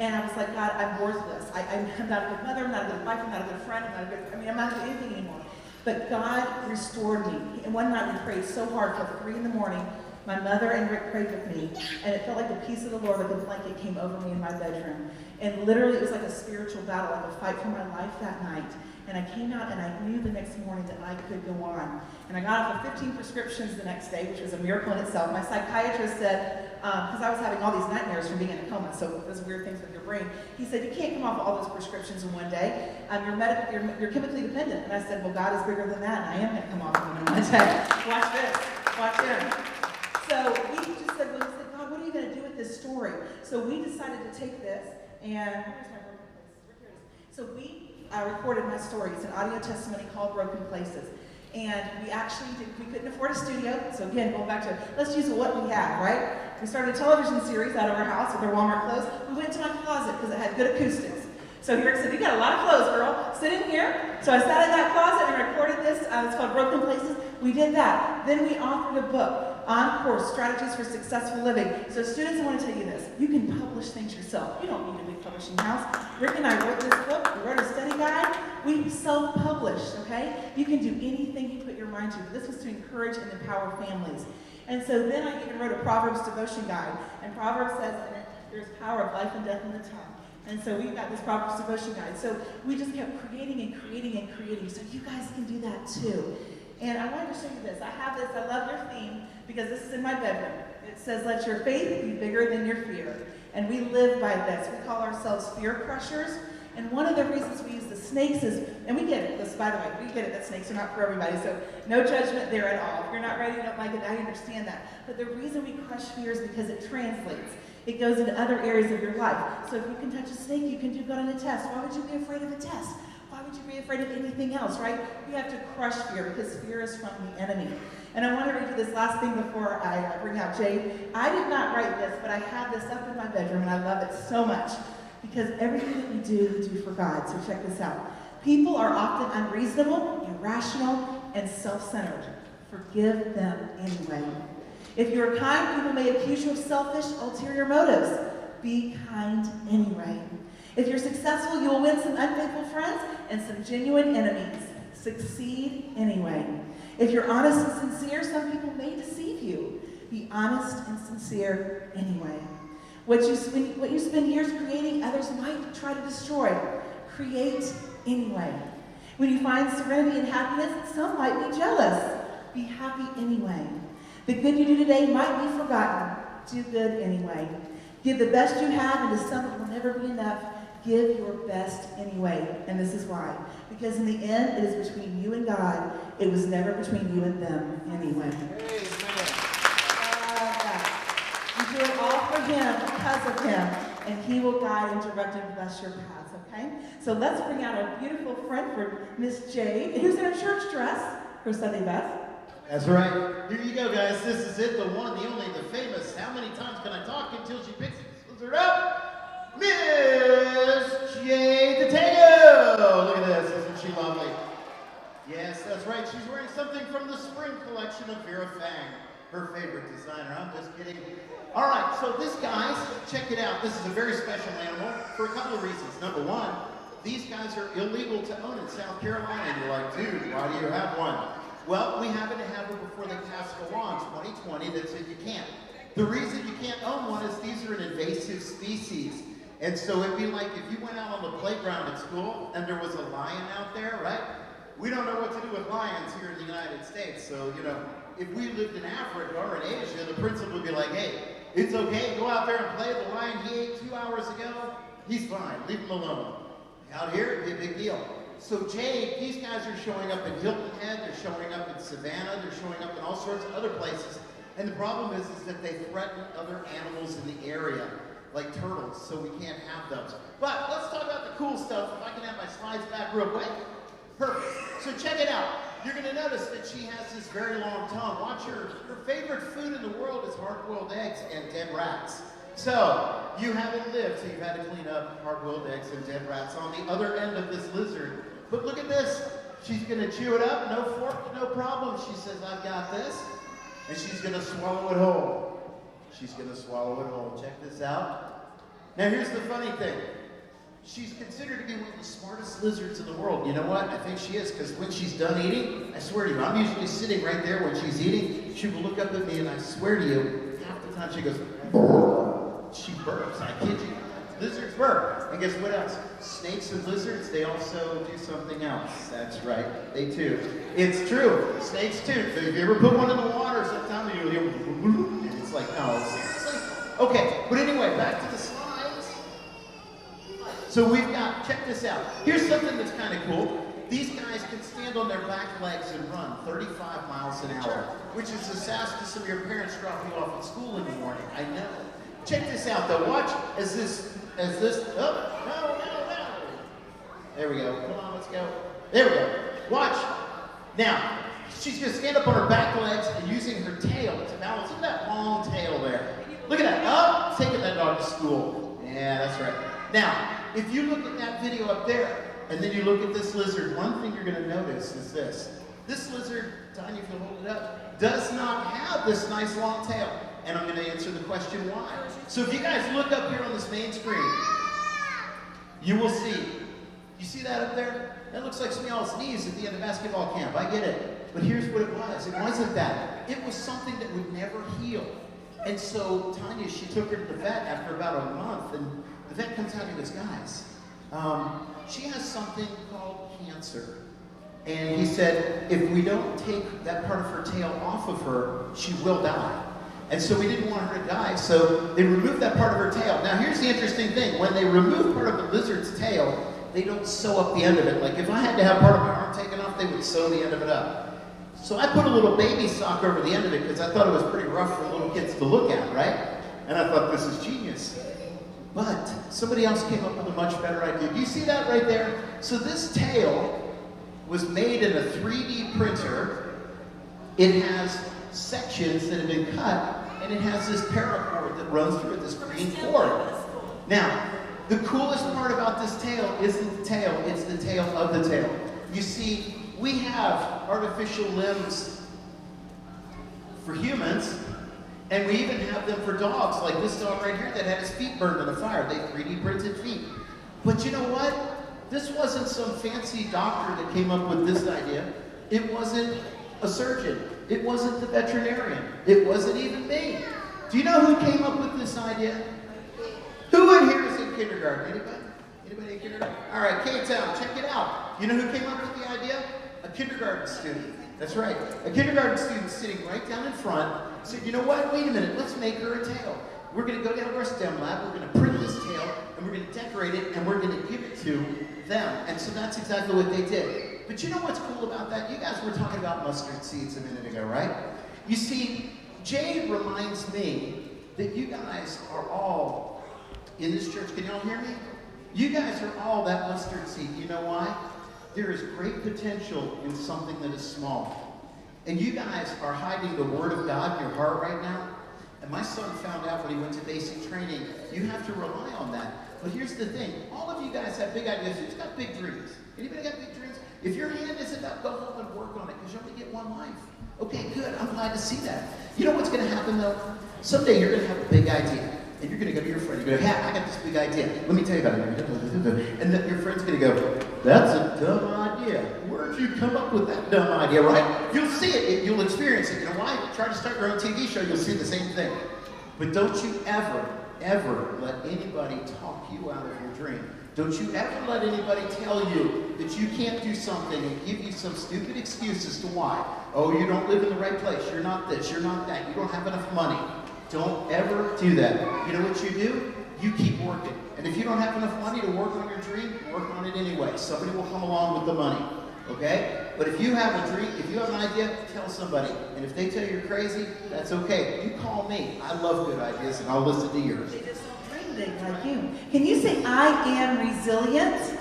And I was like, God, I'm worthless. I'm not a good mother, I'm not a good wife, I'm not a good friend, I'm not good anything anymore. But God restored me. And one night we prayed so hard till 3 in the morning. My mother and Rick prayed with me, and it felt like the peace of the Lord, like a blanket, came over me in my bedroom. And literally, it was like a spiritual battle, like a fight for my life that night. And I came out, and I knew the next morning that I could go on. And I got off of 15 prescriptions the next day, which was a miracle in itself. My psychiatrist said, because I was having all these nightmares from being in a coma, so those weird things with your brain, he said, you can't come off all those prescriptions in one day. You're chemically dependent. And I said, well, God is bigger than that, and I am going to come off of them in one day. Watch this. Watch him. So he just said, well, he said, God, what are you going to do with this story? So we decided to take this, and where's my broken places? Here it is. So I recorded my story. It's an audio testimony called Broken Places. And we couldn't afford a studio. So again, going back to, let's use what we have, right? We started a television series out of our house with our Walmart clothes. We went into my closet because it had good acoustics. So Rick said, you got a lot of clothes, girl. Sit in here. So I sat in that closet and recorded this. It's called Broken Places. We did that. Then we authored a book, On-Course, Strategies for Successful Living. So students, I want to tell you this. You can publish things yourself. You don't need a big publishing house. Rick and I wrote this book. We wrote a study guide. We self-published, okay? You can do anything you put your mind to. This was to encourage and empower families. And so then I even wrote a Proverbs devotion guide. And Proverbs says in it, there's power of life and death in the tongue. And so we've got this Proverbs devotion guide. So we just kept creating and creating and creating. So you guys can do that too. And I wanted to show you this. I have this. I love your theme because this is in my bedroom. It says, let your faith be bigger than your fear. And we live by this. We call ourselves fear crushers. And one of the reasons we use the snakes is, and we get it, this, by the way, we get it that snakes are not for everybody, so no judgment there at all. If you're not ready, you don't like it, I understand that. But the reason we crush fear is because it translates. It goes into other areas of your life. So if you can touch a snake, you can do good on a test. Why would you be afraid of a test? Why would you be afraid of anything else, right? We have to crush fear because fear is from the enemy. And I want to read you this last thing before I bring out Jade. I did not write this, but I have this up in my bedroom, and I love it so much because everything that we do for God. So check this out. People are often unreasonable, irrational, and self-centered. Forgive them anyway. If you are kind, people may accuse you of selfish, ulterior motives. Be kind anyway. If you're successful, you will win some unfaithful friends and some genuine enemies. Succeed anyway. If you're honest and sincere, some people may deceive you. Be honest and sincere anyway. What you spend years creating, others might try to destroy. Create anyway. When you find serenity and happiness, some might be jealous. Be happy anyway. The good you do today might be forgotten. Do good anyway. Give the best you have, and to some it will never be enough. Give your best anyway. And this is why. Because in the end, it is between you and God. It was never between you and them anyway. You do it all for Him, because of Him, and He will guide and direct and bless your paths, okay? So let's bring out our beautiful friend for Miss Jade, who's in a church dress for Sunday best. That's right. Here you go, guys. This is it, the one, the only, the famous. How many times can I talk until she picks it? Scissors up. Miss Jade Tateo! Look at this, isn't she lovely? Yes, that's right. She's wearing something from the spring collection of Vera Fang, her favorite designer. I'm just kidding. All right, so this, guys, check it out. This is a very special animal for a couple of reasons. Number one, these guys are illegal to own in South Carolina. And you're like, dude, why do you have one? Well, we happen to have it before they passed a law in 2020 that said you can't. The reason you can't own one is these are an invasive species. And so it'd be like if you went out on the playground at school and there was a lion out there, right? We don't know what to do with lions here in the United States. So, you know, if we lived in Africa or in Asia, the principal would be like, hey, it's okay, go out there and play. The lion he ate 2 hours ago, he's fine, leave him alone. Out here, it'd be a big deal. So Jade, these guys are showing up in Hilton Head, they're showing up in Savannah, they're showing up in all sorts of other places. And the problem is that they threaten other animals in the area, like turtles, so we can't have those. But let's talk about the cool stuff. If I can have my slides back real quick. Perfect. So check it out. You're going to notice that she has this very long tongue. Watch her favorite food in the world is hard-boiled eggs and dead rats. So, you haven't lived, so you've had to clean up hard-boiled eggs and dead rats on the other end of this lizard. But look at this. She's going to chew it up, no fork, no problem. She says, I've got this. And she's going to swallow it whole. She's going to swallow it whole. Check this out. Now, here's the funny thing. She's considered to be one of the smartest lizards in the world. You know what? I think she is, because when she's done eating, I swear to you, I'm usually sitting right there when she's eating. She will look up at me, and I swear to you, half the time she goes, she burps. I kid you. Lizards burp. And guess what else? Snakes and lizards, they also do something else. That's right. They too. It's true. Snakes too. So if you ever put one in the water, sometimes you'll hear, and it's like, no, seriously? Okay, but anyway, back to the slides. So we've got, check this out. Here's something that's kind of cool. These guys can stand on their back legs and run 35 miles an hour, which is the fastest to some of your parents drop you off at school in the morning. I know. Check this out though. Watch as this, oh, no. There we go. Come on, let's go. There we go. Watch. Now, she's going to stand up on her back legs and using her tail to balance. Look at that long tail there. Look at that. Oh, taking that dog to school. Yeah, that's right. Now, if you look at that video up there, and then you look at this lizard, one thing you're going to notice is this. This lizard, Tanya, if you'll hold it up, does not have this nice long tail. And I'm going to answer the question why. So if you guys look up here on this main screen, you will see. You see that up there? That looks like some of y'all's knees at the end of basketball camp. I get it. But here's what it was. It wasn't that. It was something that would never heal. And so Tanya, she took her to the vet after about a month, and the vet comes out and goes, guys, she has something called cancer. And he said, if we don't take that part of her tail off of her, she will die. And so we didn't want her to die, so they removed that part of her tail. Now here's the interesting thing. When they remove part of the lizard's tail, they don't sew up the end of it. Like if I had to have part of my arm taken off, they would sew the end of it up. So I put a little baby sock over the end of it because I thought it was pretty rough for little kids to look at, right? And I thought, this is genius. But somebody else came up with a much better idea. Do you see that right there? So this tail was made in a 3D printer. It has sections that have been cut, and it has this paracord that runs through it, this green cord. Now, the coolest part about this tail isn't the tail, it's the tail of the tail. You see, we have artificial limbs for humans, and we even have them for dogs, like this dog right here that had his feet burned in a fire. They 3D printed feet. But you know what? This wasn't some fancy doctor that came up with this idea. It wasn't a surgeon. It wasn't the veterinarian. It wasn't even me. Do you know who came up with this idea? Who in here is in kindergarten? Anybody? Anybody in kindergarten? All right, K-Town, check it out. You know who came up with the idea? A kindergarten student. That's right. A kindergarten student sitting right down in front said, you know what? Wait a minute. Let's make her a tail. We're going to go down to our STEM lab. We're going to print this tail, and we're going to decorate it, and we're going to give it to them. And so that's exactly what they did. But you know what's cool about that? You guys were talking about mustard seeds a minute ago, right? You see, Jay reminds me that you guys are all in this church. Can y'all hear me? You guys are all that mustard seed. You know why? There is great potential in something that is small. And you guys are hiding the Word of God in your heart right now. And my son found out when he went to basic training, you have to rely on that. But here's the thing. All of you guys have big ideas. Who's got big dreams? Anybody got big dreams? If your hand isn't up, go home and work on it because you only get one life. Okay, good. I'm glad to see that. You know what's going to happen, though? Someday you're going to have a big idea. And you're going to go to your friend. You're going to go, hey, I got this big idea. Let me tell you about it. And then your friend's going to go, that's a dumb idea. Where'd you come up with that dumb idea, right? You'll see it. You'll experience it. You know why? Try to start your own TV show. You'll see the same thing. But don't you ever, ever let anybody talk you out of your dream. Don't you ever let anybody tell you that you can't do something and give you some stupid excuse as to why. Oh, you don't live in the right place. You're not this. You're not that. You don't have enough money. Don't ever do that. You know what you do? You keep working. And if you don't have enough money to work on your dream, work on it anyway. Somebody will come along with the money. Okay? But if you have a dream, if you have an idea, tell somebody. And if they tell you you're crazy, that's okay. You call me. I love good ideas, and I'll listen to yours. They just don't dream big like you. Can you say, I am resilient?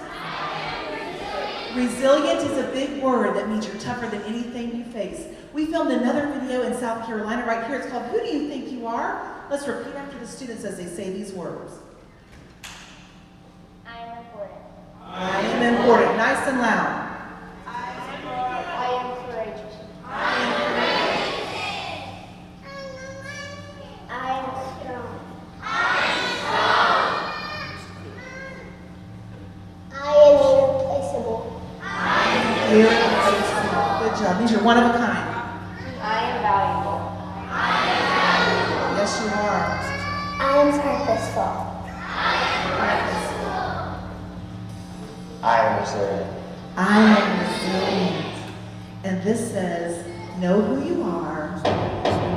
Resilient is a big word that means you're tougher than anything you face. We filmed another video in South Carolina right here. It's called, Who Do You Think You Are? Let's repeat after the students as they say these words. I am important. I am important. Nice and loud. I am courageous. I am strong. I am irreplaceable. Irreplaceable. Good job. Means you're one of a kind. I am valuable. Yes, you are. I am purposeful. I am resilient. I am resilient. And this says, know who you are,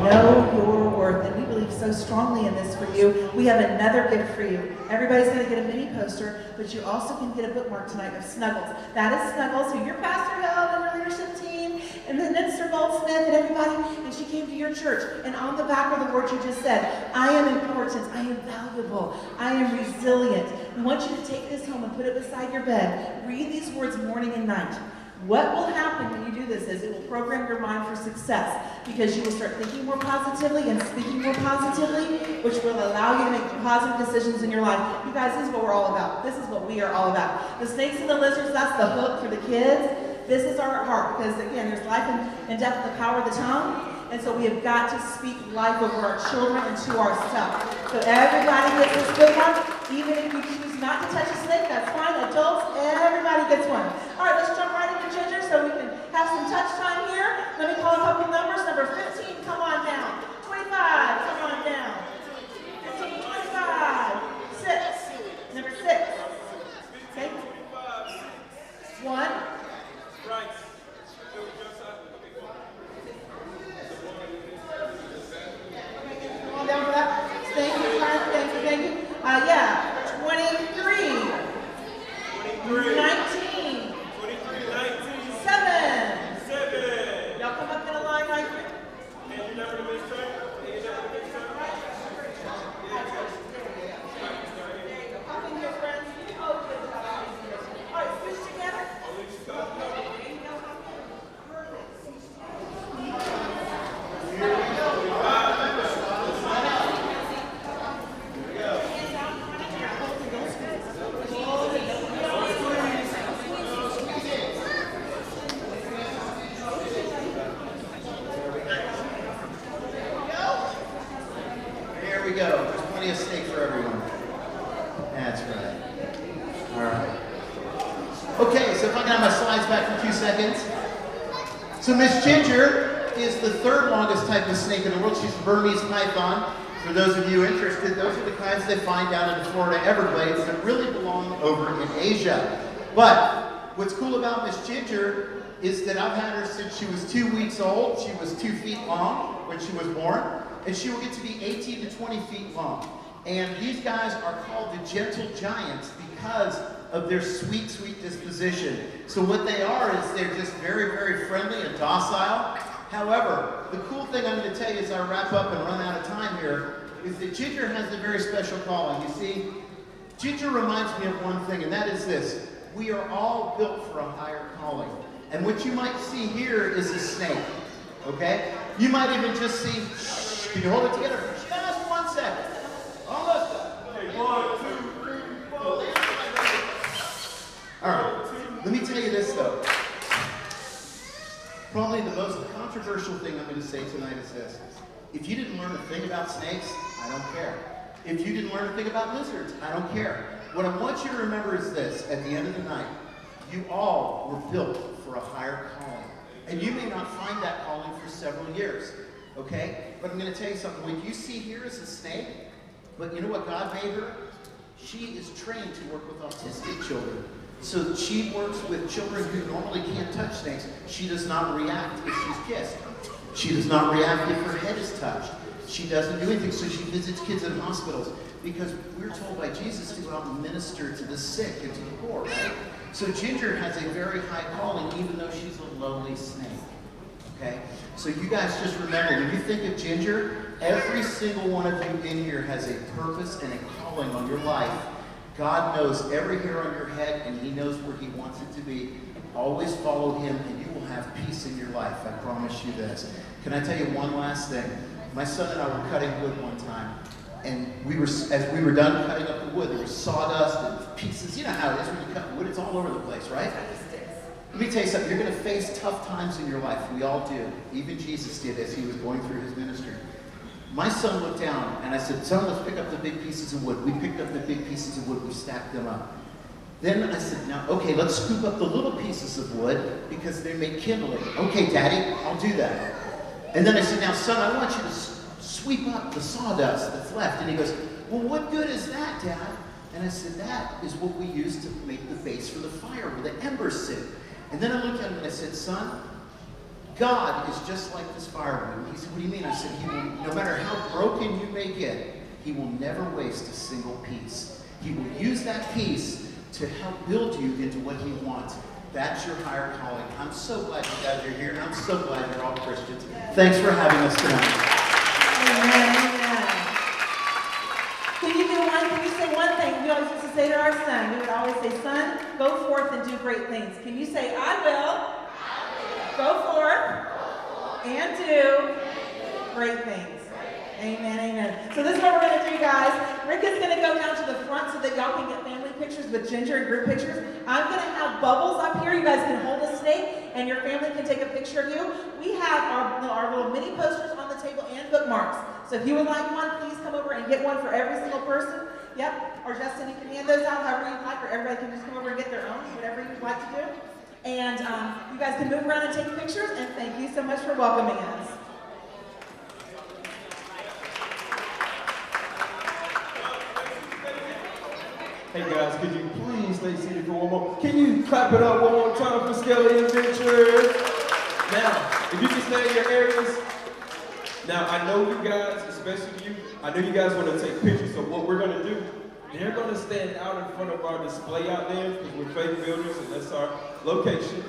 know your worth. And we believe so strongly in this for you. We have another gift for you. Everybody's going to get a mini poster, but you also can get a bookmark tonight of Snuggles. That is Snuggles, who your pastor held and your leadership team, and then Mr. Goldsmith and everybody, and she came to your church. And on the back are the words you just said. I am important. I am valuable. I am resilient. We want you to take this home and put it beside your bed. Read these words morning and night. What will happen when you do this is it will program your mind for success because you will start thinking more positively and speaking more positively, which will allow you to make positive decisions in your life. You guys, this is what we're all about. This is what we are all about. The snakes and the lizards, that's the hook for the kids. This is our heart because, again, there's life and death in the power of the tongue. And so we have got to speak life over our children and to ourselves. So everybody gets this good one. Even if you choose not to touch a snake, that's fine. Adults, everybody gets one. All right, let's jump right into Ginger so we can have some touch time here. Let me call a couple numbers. Number 15, come on down. 25, come on down. 15, 25. 6, number 6. Okay. 1. Right. Come on down for that. Thank you, thank you, thank you. Yeah, 23. 23. my slides back for 2 seconds. So Miss Ginger is the third longest type of snake in the world. She's a Burmese python. For those of you interested, those are the kinds they find down in the Florida Everglades that really belong over in Asia. But what's cool about Miss Ginger is that I've had her since she was 2 weeks old. She was 2 feet long when she was born, and she will get to be 18 to 20 feet long. And these guys are called the gentle giants because of their sweet, sweet disposition. So what they are is they're just very, very friendly and docile. However, the cool thing I'm going to tell you as I wrap up and run out of time here is that Ginger has a very special calling. You see, Ginger reminds me of one thing, and that is this. We are all built for a higher calling. And what you might see here is a snake, okay? You might even just see, can you hold it together for just 1 second? Almost done. Okay, 1, 2, 3, 4. All right, let me tell you this though. Probably the most controversial thing I'm going to say tonight is this. If you didn't learn a thing about snakes, I don't care. If you didn't learn a thing about lizards, I don't care. What I want you to remember is this. At the end of the night, you all were built for a higher calling. And you may not find that calling for several years, okay? But I'm going to tell you something. What you see here is a snake, but you know what God made her? She is trained to work with autistic children. So she works with children who normally can't touch snakes. She does not react if she's kissed. She does not react if her head is touched. She doesn't do anything, so she visits kids in hospitals because we're told by Jesus to go out and minister to the sick and to the poor, right? So Ginger has a very high calling even though she's a lowly snake, okay? So you guys just remember, when you think of Ginger, every single one of you in here has a purpose and a calling on your life. God knows every hair on your head, and He knows where He wants it to be. Always follow Him, and you will have peace in your life. I promise you this. Can I tell you one last thing? My son and I were cutting wood one time, and as we were done cutting up the wood, there was sawdust and pieces. You know how it is when you cut wood. It's all over the place, right? Let me tell you something. You're going to face tough times in your life. We all do. Even Jesus did as He was going through His ministry. My son looked down, and I said, son, let's pick up the big pieces of wood. We picked up the big pieces of wood. We stacked them up. Then I said, now, okay, let's scoop up the little pieces of wood because they make kindling. Okay, Daddy, I'll do that. And then I said, now, son, I want you to sweep up the sawdust that's left. And he goes, well, what good is that, Dad? And I said, that is what we use to make the base for the fire where the embers sit. And then I looked at him and I said, son, God is just like this firewood. He said, what do you mean? I said, He will, no matter how broken you may get, He will never waste a single piece. He will use that piece to help build you into what He wants. That's your higher calling. I'm so glad you guys are here, and I'm so glad you're all Christians. Thanks for having us tonight. Amen, amen. Can you say one thing? We always used to say to our son, we would always say, son, go forth and do great things. Can you say, I will go forth and do great things. Amen, amen. So this is what we're going to do, guys. Rick is going to go down to the front so that y'all can get family pictures with Ginger and group pictures. I'm going to have bubbles up here. You guys can hold a snake, and your family can take a picture of you. We have our little mini posters on the table and bookmarks. So if you would like one, please come over and get one for every single person. Yep. Or Justin, you can hand those out however you'd like, or everybody can just come over and get their own, whatever you'd like to do. And you guys can move around and take pictures, and thank you so much for welcoming us. Hey guys, could you please stay seated for one more? Can you clap it up one more time for Skelly and Venture? Now, if you can stay in your areas. Now, I know you guys, especially you, I know you guys want to take pictures, so what we're going to do, they're going to stand out in front of our display out there, because we're faith builders and that's our location.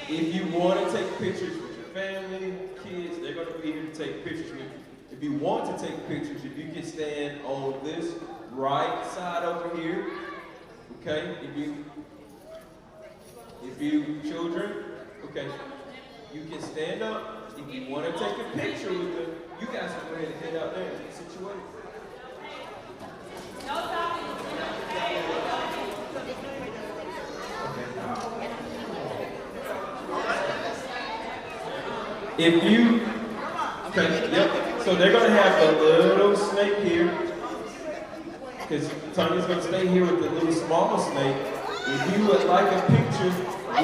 If you want to take pictures with your family, kids, they're going to be here to take pictures with you. If you want to take pictures, if you can stand on this right side over here, okay? If you children, okay, you can stand up. If you want to take a picture with them, you guys can go ahead and head out there and get situated. If you, okay, yep. So they're gonna have a little snake here, because Tanya's gonna stay here with the little smaller snake. If you would like a picture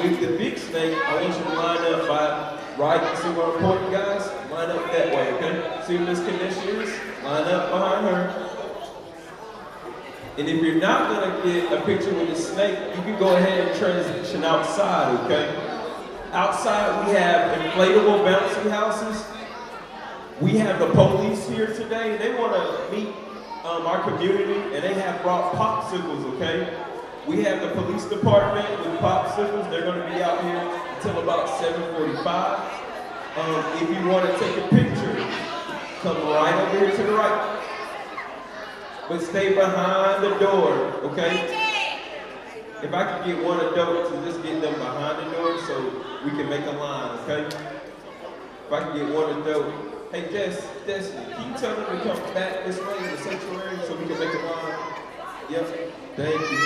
with the big snake, I want you to line up by right. See where I'm pointing, guys? Line up that way, okay? See where Miss Kanisha is? Line up behind her. And if you're not gonna get a picture with the snake, you can go ahead and transition outside, okay? Outside we have inflatable bouncy houses. We have the police here today. They wanna meet our community, and they have brought popsicles, okay? We have the police department with popsicles. They're gonna be out here until about 7:45. If you wanna take a picture, come right over here to the right. But stay behind the door, okay? If I could get one adult to just get them behind the door so we can make a line, okay? If I could get one adult. Hey, Destiny, can you tell them to come back this way in the sanctuary so we can make a line? Yep, thank you.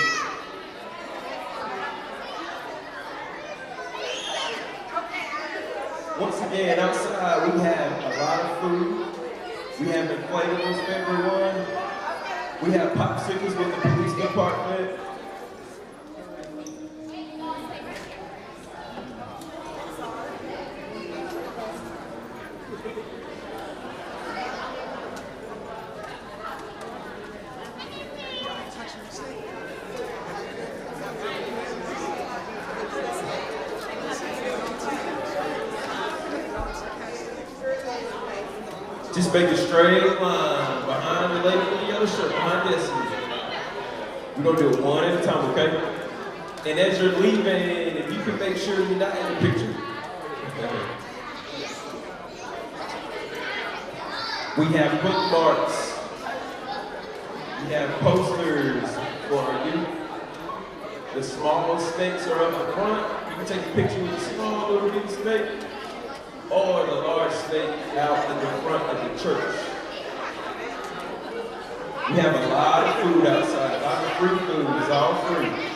Once again, outside we have a lot of food. We have inflatables for everyone. We have popsicles with the police department. Just make a straight line behind the lady with the yellow shirt, behind Destiny. We're gonna do it one at a time, okay? And as you're leaving, if you can make sure you're not in the picture. Okay. We have bookmarks. We have posters for you. The small snakes are up the front. You can take a picture with the small little bitty snake, or the large snake out in the front of the church. We have a lot of food outside, a lot of free food, it's all free.